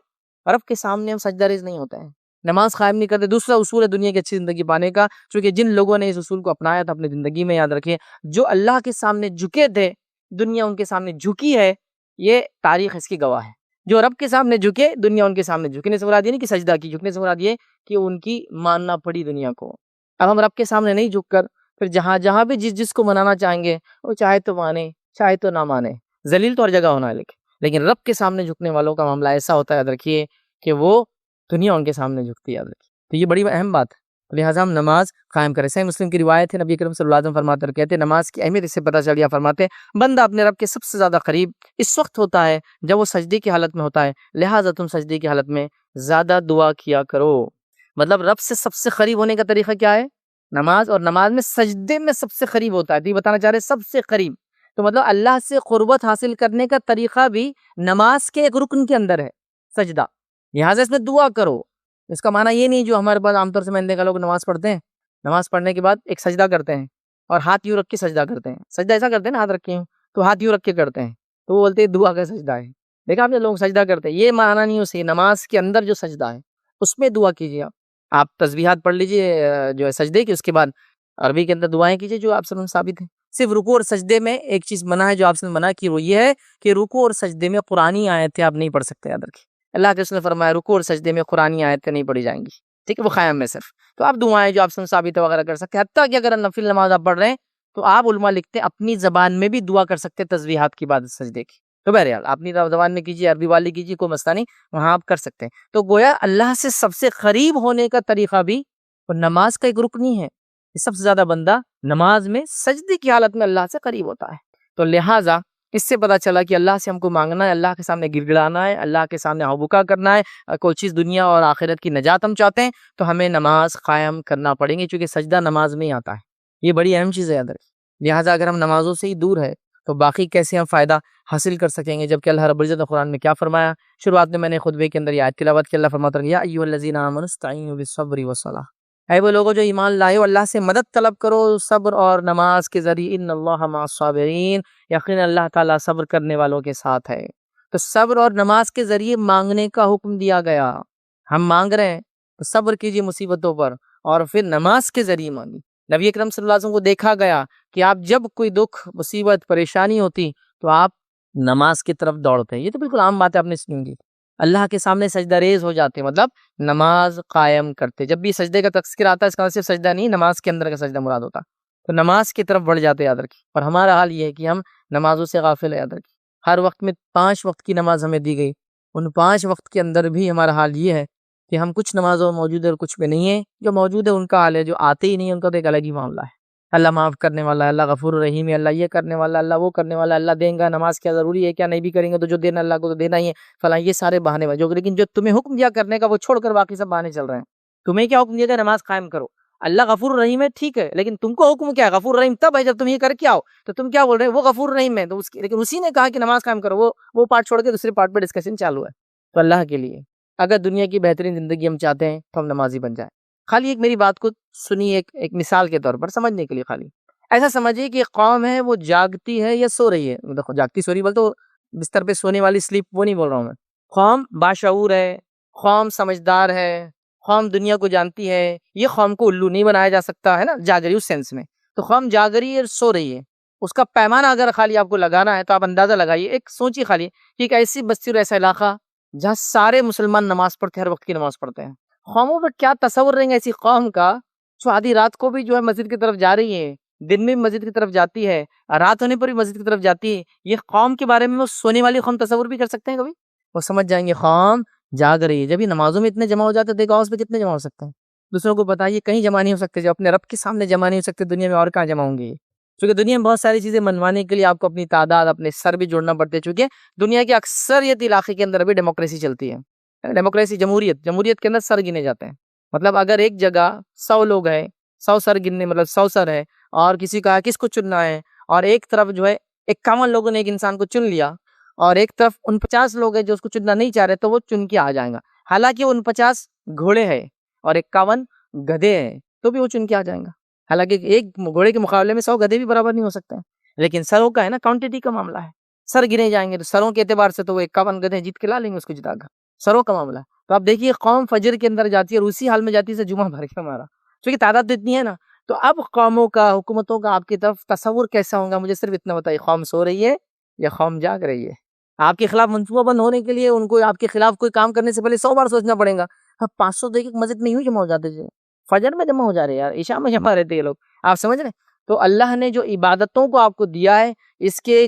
رب کے سامنے ہم سجدہ ریز نہیں ہوتے ہیں, نماز قائم نہیں کرتے. دوسرا اصول ہے دنیا کی اچھی زندگی پانے کا, چونکہ جن لوگوں نے اس اصول کو اپنایا تھا اپنی زندگی میں, یاد رکھیں, جو اللہ کے سامنے جھکے تھے, دنیا ان کے سامنے جھکی ہے, یہ تاریخ اس کی گواہ ہے. جو رب کے سامنے جھکے, دنیا ان کے سامنے جھکنے سے مراد یہ نہیں کہ سجدہ کی, جھکنے سے مراد یہ کہ ان کی ماننا پڑی دنیا کو. اب ہم رب کے سامنے نہیں جھک کر پھر جہاں بھی جس کو منانا چاہیں گے وہ چاہے تو مانے چاہے تو نہ مانے, ذلیل تو ہر جگہ ہونا ہے, لیکن رب کے سامنے جھکنے والوں کا معاملہ ایسا ہوتا ہے, یاد رکھیے, کہ وہ دنیا ان کے سامنے جھکتی ہے، یاد رکھیے۔ تو یہ بڑی اہم بات ہے، لہٰذا ہم نماز قائم کریں۔ صحیح مسلم کی روایت ہے، نبی کریم صلی اللہ علیہ وسلم فرماتے اور کہتے ہیں نماز کی اہمیت اس سے پتہ چل گیا، فرماتے ہیں بندہ اپنے رب کے سب سے زیادہ قریب اس وقت ہوتا ہے جب وہ سجدے کی حالت میں ہوتا ہے، لہٰذا تم سجدے کی حالت میں زیادہ دعا کیا کرو۔ مطلب رب سے سب سے قریب ہونے کا طریقہ کیا ہے؟ نماز، اور نماز میں سجدے میں سب سے قریب ہوتا ہے، تو یہ بتانا چاہ رہے سب سے قریب، تو مطلب اللہ سے قربت حاصل کرنے کا طریقہ بھی نماز کے ایک رکن کے اندر ہے، سجدہ، لہٰذا اس میں دعا کرو۔ اس کا معنی یہ نہیں جو ہمارے پاس عام طور سے میں نے دیکھا لوگ نماز پڑھتے ہیں، نماز پڑھنے کے بعد ایک سجدہ کرتے ہیں اور ہاتھ یوں رکھ کے سجدہ کرتے ہیں، سجدہ ایسا کرتے ہیں نا، ہاتھ رکھے ہوں تو ہاتھ یوں رکھ کے کرتے ہیں، تو وہ بولتے ہیں دعا کا سجدہ ہے۔ دیکھا آپ نے لوگ سجدہ کرتے ہیں، یہ معنی نہیں اسے، نماز کے اندر جو سجدہ ہے اس میں دعا کیجیے، آپ تسبیحات پڑھ لیجیے جو ہے سجدے کی، اس کے بعد عربی کے اندر دعائیں کیجیے جو آپ سے ثابت ہیں۔ صرف رکوع اور سجدے میں ایک چیز منع ہے جو آپ سے منع کی، وہ یہ ہے کہ رکوع اور سجدے میں قرآنی آیتیں آپ نہیں پڑھ سکتے، یاد رکھیے۔ اللہ کے رسول نے فرمایا رکوع اور سجدے میں قرآنی آیتیں نہیں پڑھی جائیں گی، ٹھیک ہے، وہ قیام میں صرف۔ تو آپ دعائیں جو آپ سے ثابت ہے وغیرہ کر سکتے ہیں، حتیٰ کہ اگر نفل نماز آپ پڑھ رہے ہیں تو آپ علماء لکھتے ہیں اپنی زبان میں بھی دعا کر سکتے ہیں تسبیحات کی بعد سجدے کی، تو بہرحال اپنی زبان میں کیجیے، عربی والی کیجیے، کوئی مسئلہ نہیں، وہاں آپ کر سکتے ہیں۔ تو گویا اللہ سے سب سے قریب ہونے کا طریقہ بھی نماز کا ایک رکن ہی ہے، سب سے زیادہ بندہ نماز میں سجدے کی حالت میں اللہ سے قریب ہوتا ہے۔ تو لہٰذا اس سے پتہ چلا کہ اللہ سے ہم کو مانگنا ہے، اللہ کے سامنے گر گڑانا ہے، اللہ کے سامنے ہاؤبکا کرنا ہے، کوئی چیز دنیا اور آخرت کی نجات ہم چاہتے ہیں تو ہمیں نماز قائم کرنا پڑیں گے، چونکہ سجدہ نماز میں ہی آتا ہے، یہ بڑی اہم چیز ہے یاد رکھیں۔ لہٰذا اگر ہم نمازوں سے ہی دور ہے تو باقی کیسے ہم فائدہ حاصل کر سکیں گے، جبکہ اللہ رب العزت نے قرآن میں کیا فرمایا؟ شروعات میں نے خطبے کے اندر یہ آیت تلاوت کی، اللہ فرماتا ہے یا ایھا الذین آمنوا استعینوا بالصبر والصلاۃ، اے وہ لوگوں جو ایمان لائے ہو اللہ سے مدد طلب کرو صبر اور نماز کے ذریعے، ان اللہ مع الصابرین، یقینا اللہ تعالیٰ صبر کرنے والوں کے ساتھ ہے۔ تو صبر اور نماز کے ذریعے مانگنے کا حکم دیا گیا، ہم مانگ رہے ہیں تو صبر کیجیے مصیبتوں پر اور پھر نماز کے ذریعے مانگی۔ نبی اکرم صلی اللہ علیہ وسلم کو دیکھا گیا کہ آپ جب کوئی دکھ مصیبت پریشانی ہوتی تو آپ نماز کی طرف دوڑتے ہیں، یہ تو بالکل عام بات ہے، آپ نے سنی گی، اللہ کے سامنے سجدہ ریز ہو جاتے، مطلب نماز قائم کرتے۔ جب بھی سجدے کا تذکر آتا ہے اس کا صرف سجدہ نہیں، نماز کے اندر کا سجدہ مراد ہوتا، تو نماز کی طرف بڑھ جاتے، یاد رکھیے۔ اور ہمارا حال یہ ہے کہ ہم نمازوں سے غافل ہیں، یاد رکھیے۔ ہر وقت میں 5 وقت کی نماز ہمیں دی گئی، ان 5 وقت کے اندر بھی ہمارا حال یہ ہے کہ ہم کچھ نمازوں میں موجود ہے اور کچھ میں نہیں ہے، جو موجود ہے ان کا حال ہے، جو آتے ہی نہیں ان کا تو ایک الگ ہی معاملہ ہے۔ اللہ معاف کرنے والا ہے، اللہ غفور الرحیم ہے، اللہ یہ کرنے والا ہے، اللہ وہ کرنے والا ہے، اللہ دیں گا، نماز کیا ضروری ہے کیا، نہیں بھی کریں گے تو جو دینا اللہ کو تو دینا ہی ہے، فلاں، یہ سارے بہانے ہیں جو، لیکن جو تمہیں حکم دیا کرنے کا وہ چھوڑ کر باقی سب بہانے چل رہے ہیں۔ تمہیں کیا حکم دیا گیا؟ نماز قائم کرو۔ اللہ غفور الرحیم ہے، ٹھیک ہے، لیکن تم کو حکم کیا ہے؟ غفور الرحیم تب ہے جب تم یہ کر کے آؤ، تو تم کیا بول رہے ہیں؟ وہ غفور الرحیم ہے، تو لیکن اسی نے کہا کہ نماز قائم کرو، وہ پارٹ چھوڑ کے دوسرے پارٹ پہ ڈسکشن چالو ہے۔ تو اللہ کے لیے اگر دنیا کی بہترین زندگی ہم چاہتے ہیں تو ہم نمازی بن جائیں۔ خالی ایک میری بات کو سنی، ایک مثال کے طور پر سمجھنے کے لیے، خالی ایسا سمجھیے کہ قوم ہے وہ جاگتی ہے یا سو رہی ہے، دیکھو جاگتی سو رہی بول تو بستر پہ سونے والی سلیپ وہ نہیں بول رہا ہوں میں، قوم باشعور ہے، قوم سمجھدار ہے، قوم دنیا کو جانتی ہے، یہ قوم کو الو نہیں بنایا جا سکتا ہے نا، جاگ رہی اس سینس میں، تو قوم جاگ رہی ہے اور سو رہی ہے، اس کا پیمانہ اگر خالی آپ کو لگانا ہے تو آپ اندازہ لگائیے، ایک سوچیے خالی کہ ایک ایسی بستی اور ایسا علاقہ جہاں سارے مسلمان نماز پڑھتے ہیں، ہر وقت کی نماز پڑھتے ہیں، قوموں پہ کیا تصور رہیں گے ایسی قوم کا جو آدھی رات کو بھی جو ہے مسجد کی طرف جا رہی ہے، دن میں بھی مسجد کی طرف جاتی ہے، رات ہونے پر بھی مسجد کی طرف جاتی ہے، یہ قوم کے بارے میں وہ سونے والی قوم تصور بھی کر سکتے ہیں کبھی؟ وہ سمجھ جائیں گے قوم جاگ رہی ہے۔ جب یہ نمازوں میں اتنے جمع ہو جاتے دیکھو اس پہ کتنے جمع ہو سکتے ہیں، دوسروں کو بتائیے کہیں جمع نہیں ہو سکتے، جب اپنے رب کے سامنے جمع نہیں ہو سکتے دنیا میں اور کہاں جمع ہوں گے؟ چونکہ دنیا میں بہت ساری چیزیں منوانے کے لیے آپ کو اپنی تعداد، اپنے سر بھی جوڑنا پڑتے ہیں، چونکہ دنیا کے اکثریت علاقے کے اندر بھی ڈیموکریسی چلتی ہے، ڈیموکریسی جمہوریت کے اندر سر گنے جاتے ہیں، مطلب اگر ایک جگہ 100 لوگ ہیں، 100 سر گننے مطلب 100 سر ہے، اور کسی کا کس کو چننا ہے، اور ایک طرف جو ہے 51 لوگوں نے ایک انسان کو چن لیا، اور ایک طرف 49 لوگ ہیں جو اس کو چننا نہیں چاہ رہے، تو وہ چن کے آ جائیں گا، حالانکہ 49 گھوڑے ہیں اور 51 گدھے ہیں، تو بھی وہ چن کے آ جائیں گا، حالانکہ ایک گھوڑے کے مقابلے میں 100 گدھے بھی برابر نہیں ہو سکتے ہیں، لیکن سروں کا ہے نا، کوانٹٹی کا معاملہ ہے، سر گنے جائیں گے تو سروں کے اعتبار سے تو وہ 51 گدھے جیت کے لا لیں گے، اس کو جتا کر، سروں کا معاملہ ہے۔ تو آپ دیکھیے قوم فجر کے اندر جاتی ہے اور اسی حال میں جاتی ہے سے جمعہ بھر کے ہمارا، کیونکہ تعداد اتنی ہے نا، تو اب قوموں کا، حکومتوں کا آپ کی طرف تصور کیسا ہوگا؟ مجھے صرف اتنا بتائیے، قوم سو رہی ہے یا قوم جاگ رہی ہے؟ آپ کے خلاف منصوبہ بند ہونے کے لیے ان کو آپ کے خلاف کوئی کام کرنے سے پہلے 100 بار سوچنا پڑے گا۔ اب 500 دیکھ مسجد میں یوں جمع ہو جاتے تھے، فجر میں جمع ہو جا رہے یار، عشاء میں جمع رہتے یہ لوگ، آپ سمجھ رہے ہیں؟ تو اللہ نے جو عبادتوں کو آپ کو دیا ہے، اس کے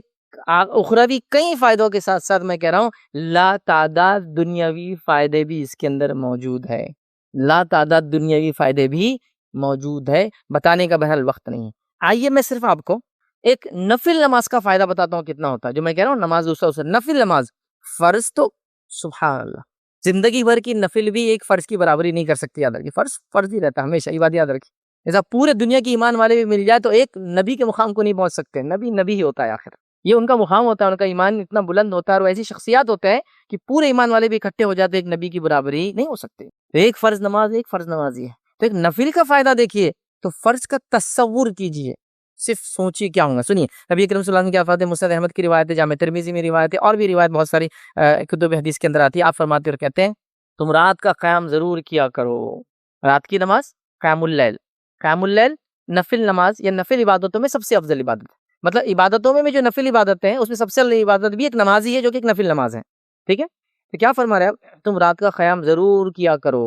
اخروی کئی فائدوں کے ساتھ ساتھ میں کہہ رہا ہوں لا تعداد دنیاوی فائدے بھی اس کے اندر موجود ہے، لا تعداد دنیاوی فائدے بھی موجود ہے، بتانے کا بہرحال وقت نہیں ہے۔ آئیے میں صرف آپ کو ایک نفل نماز کا فائدہ بتاتا ہوں کتنا ہوتا ہے، جو میں کہہ رہا ہوں نماز دوسرا اسے نفل نماز، فرض تو سبحان اللہ زندگی بھر کی نفل بھی ایک فرض کی برابری نہیں کر سکتی، یاد رکھیے فرض فرض ہی رہتا ہے ہمیشہ، یہ بات یاد رکھیے۔ ایسا پورے دنیا کی ایمان والے بھی مل جائے تو ایک نبی کے مقام کو نہیں پہنچ سکتے، نبی نبی ہی ہوتا ہے آخر، یہ ان کا مقام ہوتا ہے، ان کا ایمان اتنا بلند ہوتا ہے، اور ایسی شخصیات ہوتے ہیں کہ پورے ایمان والے بھی اکٹھے ہو جاتے، ایک نبی کی برابری نہیں ہو سکتے۔ تو ایک فرض نماز ایک فرض نمازی ہے، تو ایک نفل کا فائدہ دیکھیے، تو فرض کا تصور کیجئے، صرف سوچیے کیا ہوگا۔ سنیے نبی کریم صلی اللہ علیہ وسلم کی وفات مسند احمد کی روایت ہے، جامع ترمذی میں روایت ہے، اور بھی روایت بہت ساری کتب حدیث کے اندر آتی ہے۔ آپ فرماتے اور کہتے ہیں تم رات کا قیام ضرور کیا کرو، رات کی نماز قیام اللیل، قیام اللیل نفل نماز یا نفل عبادتوں میں سب سے افضل عبادت ہے، مطلب عبادتوں میں جو نفل عبادتیں ہیں اس میں سب سے افضل عبادت بھی ایک نماز ہی ہے جو کہ ایک نفل نماز ہے، ٹھیک ہے۔ تو کیا فرما رہے ہیں، تم رات کا قیام ضرور کیا کرو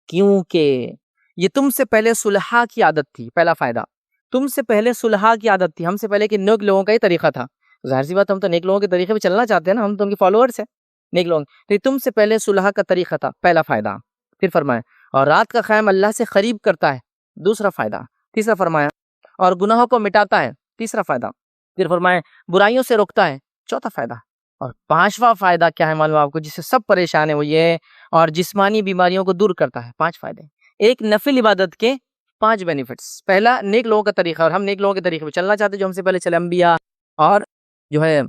کیونکہ یہ تم سے پہلے صلحاء کی عادت تھی، پہلا فائدہ، تم سے پہلے صلحاء کی عادت تھی، ہم سے پہلے کہ نیک لوگوں کا یہ طریقہ تھا، ظاہر سی بات ہم تو نیک لوگوں کے طریقے پہ چلنا چاہتے ہیں نا، ہم تو ان کے فالوورز ہیں نیک لوگ، تو یہ تم سے پہلے صلحاء کا طریقہ تھا، پہلا فائدہ۔ پھر فرمایا اور رات کا قیام اللہ سے قریب کرتا ہے، دوسرا فائدہ۔ تیسرا فرمایا اور گناہوں کو مٹاتا ہے، تیسرا فائدہ۔ پھر فرمایا برائیوں سے روکتا ہے، چوتھا فائدہ۔ اور پانچواں فائدہ کیا ہے معلوم آپ کو، جس سے سب پریشان ہیں وہ یہ ہے، اور جسمانی بیماریوں کو دور کرتا ہے، 5 فائدے۔ ایک نفل عبادت کے 5 بینیفٹس، پہلا نیک لوگوں کا طریقہ، اور ہم نیک لوگوں کے طریقے پہ چلنا چاہتے جو ہم سے پہلے چلے، انبیاء اور جو ہے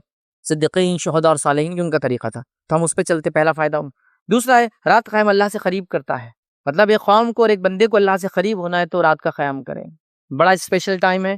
صدیقین شہداء اور صالحین، ان کا طریقہ تھا، تو ہم اس پہ چلتے، پہلا فائدہ۔ دوسرا ہے رات قیام اللہ سے قریب کرتا ہے، مطلب ایک قوم کو اور ایک بندے کو اللہ سے قریب ہونا ہے تو رات کا قیام کریں، بڑا اسپیشل ٹائم ہے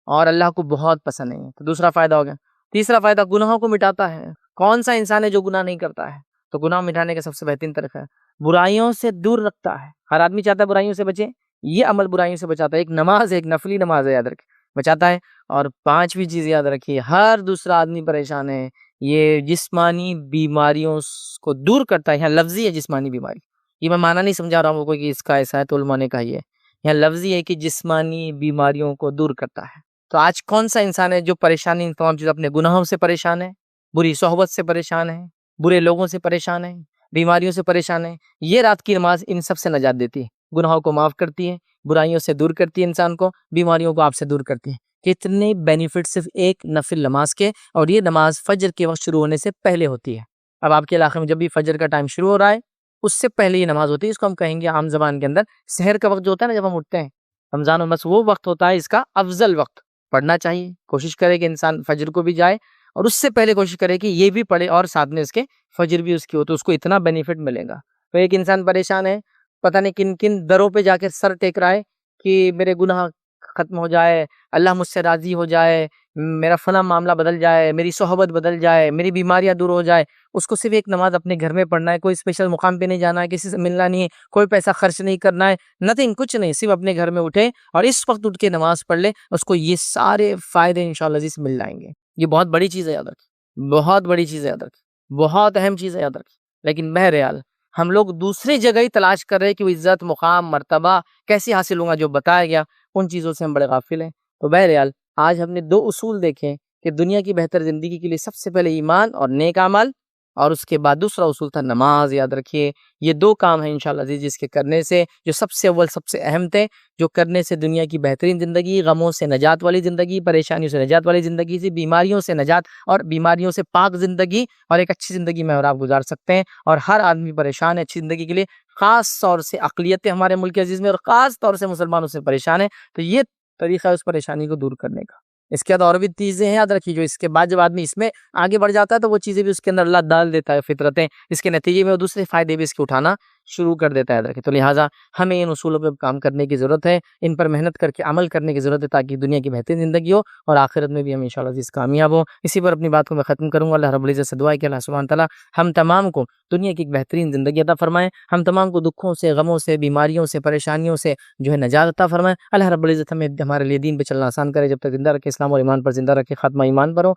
اور اللہ کو بہت پسند ہے، تو دوسرا فائدہ ہو گیا۔ تیسرا فائدہ گناہوں کو مٹاتا ہے، کون سا انسان ہے جو گناہ نہیں کرتا ہے، تو گناہ مٹانے کا سب سے بہترین طریقہ ہے۔ برائیوں سے دور رکھتا ہے، ہر آدمی چاہتا ہے برائیوں سے بچے، یہ عمل برائیوں سے بچاتا ہے، ایک نماز ایک نفلی نماز ہے، یاد رکھیں بچاتا ہے۔ اور 5ویں چیز یاد رکھیے، ہر دوسرا آدمی پریشان ہے، یہ جسمانی بیماریوں کو دور کرتا ہے، یہاں لفظی ہے جسمانی بیماری، یہ میں معنی نہیں سمجھا رہا ہوں کو کہ اس کا ایسا ہے تو علماء نے کہا یہ یہاں لفظی ہے کہ جسمانی بیماریوں کو دور کرتا ہے۔ تو آج کون سا انسان ہے جو پریشانی ان تمام چیزوں، اپنے گناہوں سے پریشان ہے، بری صحبت سے پریشان ہے، برے لوگوں سے پریشان ہے، بیماریوں سے پریشان ہے، یہ رات کی نماز ان سب سے نجات دیتی ہے، گناہوں کو معاف کرتی ہے، برائیوں سے دور کرتی ہے انسان کو، بیماریوں کو آپ سے دور کرتی ہے۔ کتنے بینیفٹ صرف ایک نفل نماز کے، اور یہ نماز فجر کے وقت شروع ہونے سے پہلے ہوتی ہے۔ اب آپ کے علاقے میں جب بھی فجر کا ٹائم شروع ہو رہا ہے اس سے پہلے یہ نماز ہوتی ہے، اس کو ہم کہیں گے عام زبان کے اندر سحر کا وقت جو ہوتا ہے نا، جب ہم اٹھتے ہیں رمضان میں، بس وہ وقت ہوتا ہے اس کا افضل وقت، پڑھنا چاہیے، کوشش کرے کہ انسان فجر کو بھی جائے اور اس سے پہلے کوشش کرے کہ یہ بھی پڑھے اور ساتھ میں اس کے فجر بھی اس کی ہو، تو اس کو اتنا بینیفٹ ملے گا۔ تو ایک انسان پریشان ہے، پتہ نہیں کن کن دروں پہ جا کے سر ٹیک رہا ہے کہ میرے گناہ ختم ہو جائے، اللہ مجھ سے راضی ہو جائے، میرا فلاں معاملہ بدل جائے، میری صحبت بدل جائے، میری بیماریاں دور ہو جائے، اس کو صرف ایک نماز اپنے گھر میں پڑھنا ہے، کوئی اسپیشل مقام پہ نہیں جانا ہے، کسی سے ملنا نہیں ہے، کوئی پیسہ خرچ نہیں کرنا ہے، نتھنگ، کچھ نہیں، صرف اپنے گھر میں اٹھے اور اس وقت اٹھ کے نماز پڑھ لے، اس کو یہ سارے فائدے انشاءاللہ عزیز مل جائیں گے۔ یہ بہت بڑی چیز ہے، یاد رکھیں، بہت بڑی چیز ہے، یاد رکھیں، بہت اہم چیز ہے، یاد رکھیں۔ لیکن بہرحال ہم لوگ دوسری جگہ ہی تلاش کر رہے ہیں کہ وہ عزت، مقام، مرتبہ کیسے حاصل ہوگا، جو بتایا گیا ان چیزوں سے ہم بڑے غافل ہیں۔ تو بہرحال آج ہم نے 2 اصول دیکھے کہ دنیا کی بہتر زندگی کے لیے سب سے پہلے ایمان اور نیک اعمال، اور اس کے بعد دوسرا اصول تھا نماز۔ یاد رکھیے یہ 2 کام ہیں انشاءاللہ عزیز جس کے کرنے سے، جو سب سے اول سب سے اہم تھے، جو کرنے سے دنیا کی بہترین زندگی، غموں سے نجات والی زندگی، پریشانیوں سے نجات والی زندگی، سے بیماریوں سے نجات اور بیماریوں سے پاک زندگی اور ایک اچھی زندگی میں اور آپ گزار سکتے ہیں۔ اور ہر آدمی پریشان ہے اچھی زندگی کے لیے، خاص طور سے اقلیتیں ہمارے ملک عزیز میں، اور خاص طور سے مسلمانوں سے پریشان ہیں، تو یہ طریقہ ہے اس پریشانی کو دور کرنے کا۔ اس کے بعد اور بھی چیزیں ہیں، یاد رکھیے، جو اس کے بعد جب آدمی اس میں آگے بڑھ جاتا ہے تو وہ چیزیں بھی اس کے اندر اللہ ڈال دیتا ہے، فطرتیں، اس کے نتیجے میں وہ دوسرے فائدے بھی اس کے اٹھانا شروع کر دیتا ہے، یاد رکھیں۔ تو لہٰذا ہمیں ان اصولوں پہ کام کرنے کی ضرورت ہے، ان پر محنت کر کے عمل کرنے کی ضرورت ہے، تاکہ دنیا کی بہترین زندگی ہو اور آخرت میں بھی ہم انشاءاللہ عزیز کامیاب ہوں۔ اسی پر اپنی بات کو میں ختم کروں گا۔ اللہ رب العزت سے دعا ہے کہ اللہ سبحانہ تعالیٰ ہم تمام کو دنیا کی ایک بہترین زندگی عطا فرمائے، ہم تمام کو دکھوں سے، غموں سے، بیماریوں سے، پریشانیوں سے جو ہے نجات عطا فرمائے۔ اللہ رب العزت ہمیں ہمارے لیے دین پہ چلنا آسان کرے، جب تک زندہ رکھے، اسلام اور ایمان پر زندہ رکھے، خاتمہ ایمان پر ہو۔